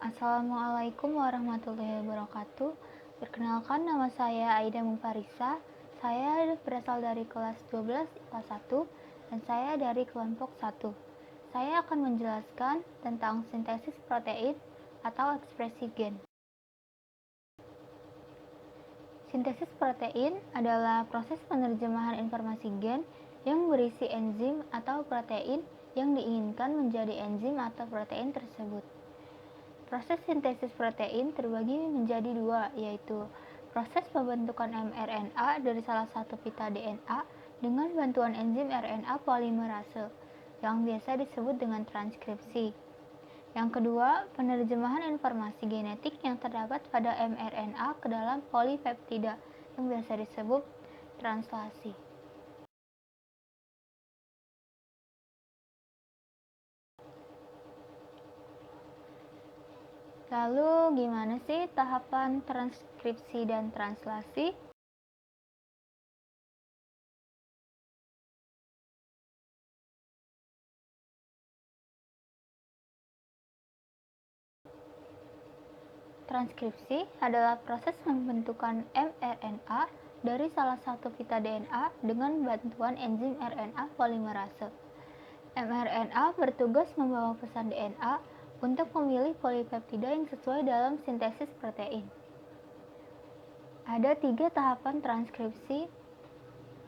Assalamualaikum warahmatullahi wabarakatuh. Perkenalkan, nama saya Aida Mufarisa. Saya berasal dari kelas 12 IPA 1 dan saya dari kelompok 1. Saya akan menjelaskan tentang sintesis protein atau ekspresi gen. Sintesis protein adalah proses penerjemahan informasi gen yang berisi enzim atau protein yang diinginkan menjadi enzim atau protein tersebut. Proses sintesis protein terbagi menjadi dua, yaitu proses pembentukan mRNA dari salah satu pita DNA dengan bantuan enzim RNA polimerase, yang biasa disebut dengan transkripsi. Yang kedua, penerjemahan informasi genetik yang terdapat pada mRNA ke dalam polipeptida, yang biasa disebut translasi. Lalu, gimana sih tahapan transkripsi dan translasi? Transkripsi adalah proses pembentukan mRNA dari salah satu pita DNA dengan bantuan enzim RNA polimerase. mRNA bertugas membawa pesan DNA untuk memilih polipeptida yang sesuai dalam sintesis protein. Ada 3 tahapan transkripsi,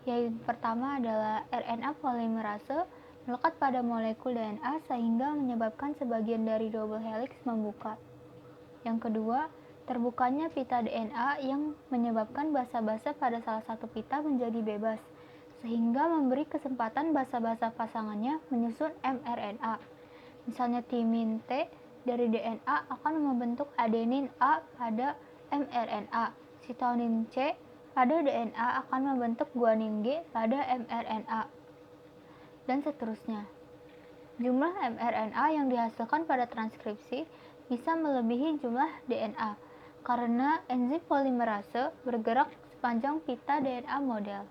yaitu pertama adalah RNA polimerase melekat pada molekul DNA sehingga menyebabkan sebagian dari double helix membuka. Yang kedua, terbukanya pita DNA yang menyebabkan basa-basa pada salah satu pita menjadi bebas, sehingga memberi kesempatan basa-basa pasangannya menyusun mRNA. Misalnya timin T dari DNA akan membentuk adenin A pada mRNA, sitonin C pada DNA akan membentuk guanin G pada mRNA, dan seterusnya. Jumlah mRNA yang dihasilkan pada transkripsi bisa melebihi jumlah DNA karena enzim polimerase bergerak sepanjang pita DNA model.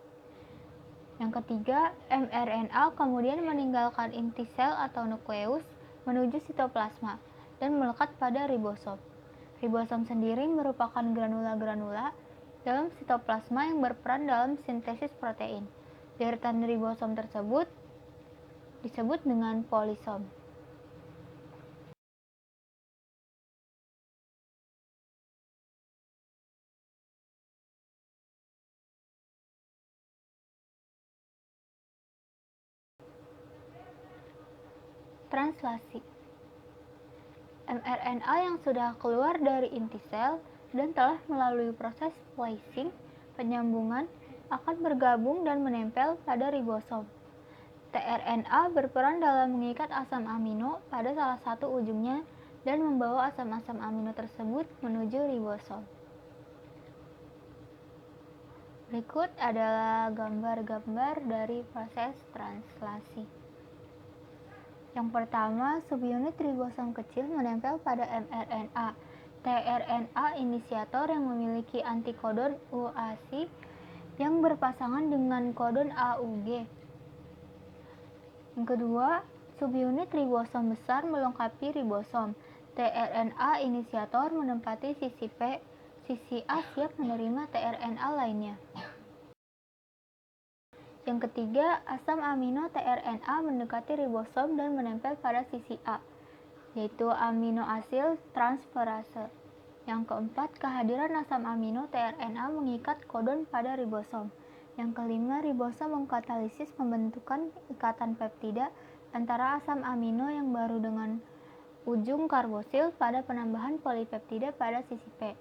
Yang ketiga, mRNA kemudian meninggalkan inti sel atau nukleus menuju sitoplasma dan melekat pada ribosom. Ribosom sendiri merupakan granula-granula dalam sitoplasma yang berperan dalam sintesis protein. Deretan ribosom tersebut disebut dengan polisom. Translasi. mRNA yang sudah keluar dari inti sel dan telah melalui proses splicing, penyambungan, akan bergabung dan menempel pada ribosom. tRNA berperan dalam mengikat asam amino pada salah satu ujungnya dan membawa asam-asam amino tersebut menuju ribosom. Berikut adalah gambar-gambar dari proses translasi. Yang pertama, subunit ribosom kecil menempel pada mRNA. tRNA inisiator yang memiliki antikodon UAC yang berpasangan dengan kodon AUG. Yang kedua, subunit ribosom besar melengkapi ribosom. tRNA inisiator menempati sisi P, sisi A siap menerima tRNA lainnya. Yang ketiga, asam amino tRNA mendekati ribosom dan menempel pada sisi A, yaitu aminoasil transferase. Yang keempat, kehadiran asam amino tRNA mengikat kodon pada ribosom. Yang kelima, ribosom mengkatalisis pembentukan ikatan peptida antara asam amino yang baru dengan ujung karbosil pada penambahan polipeptida pada sisi P,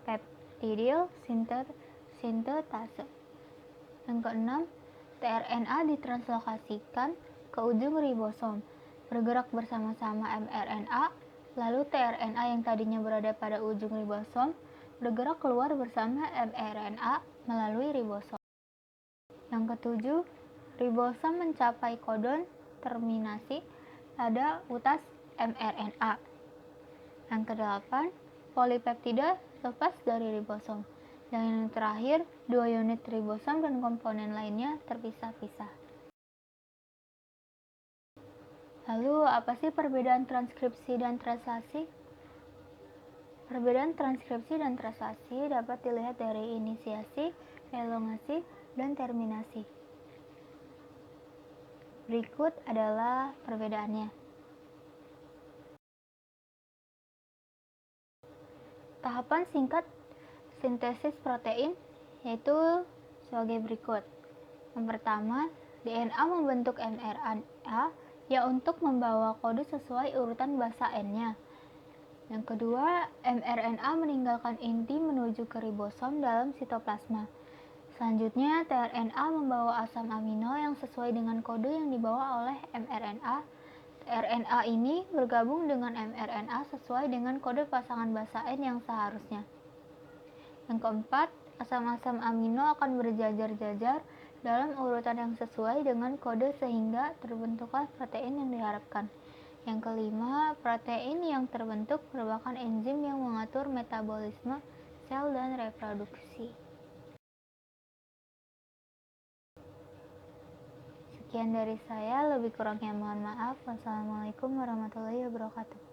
peptidil sintetase. Yang keenam, tRNA ditranslokasikan ke ujung ribosom, bergerak bersama-sama mRNA, lalu tRNA yang tadinya berada pada ujung ribosom bergerak keluar bersama mRNA melalui ribosom. Yang ketujuh, ribosom mencapai kodon terminasi pada utas mRNA. Yang kedelapan, polipeptida lepas dari ribosom. Dan yang terakhir, 2 unit ribosom dan komponen lainnya terpisah-pisah. Lalu, apa sih perbedaan transkripsi dan translasi? Perbedaan transkripsi dan translasi dapat dilihat dari inisiasi, elongasi, dan terminasi. Berikut adalah perbedaannya. Tahapan singkat sintesis protein yaitu sebagai berikut. Yang pertama, DNA membentuk mRNA untuk membawa kode sesuai urutan basa N-nya. Yang kedua, mRNA meninggalkan inti menuju ke ribosom dalam sitoplasma. Selanjutnya, tRNA membawa asam amino yang sesuai dengan kode yang dibawa oleh mRNA. tRNA ini bergabung dengan mRNA sesuai dengan kode pasangan basa N yang seharusnya. Yang keempat, asam-asam amino akan berjajar-jajar dalam urutan yang sesuai dengan kode sehingga terbentuklah protein yang diharapkan. Yang kelima, protein yang terbentuk merupakan enzim yang mengatur metabolisme sel dan reproduksi. Sekian dari saya, lebih kurangnya mohon maaf. Wassalamualaikum warahmatullahi wabarakatuh.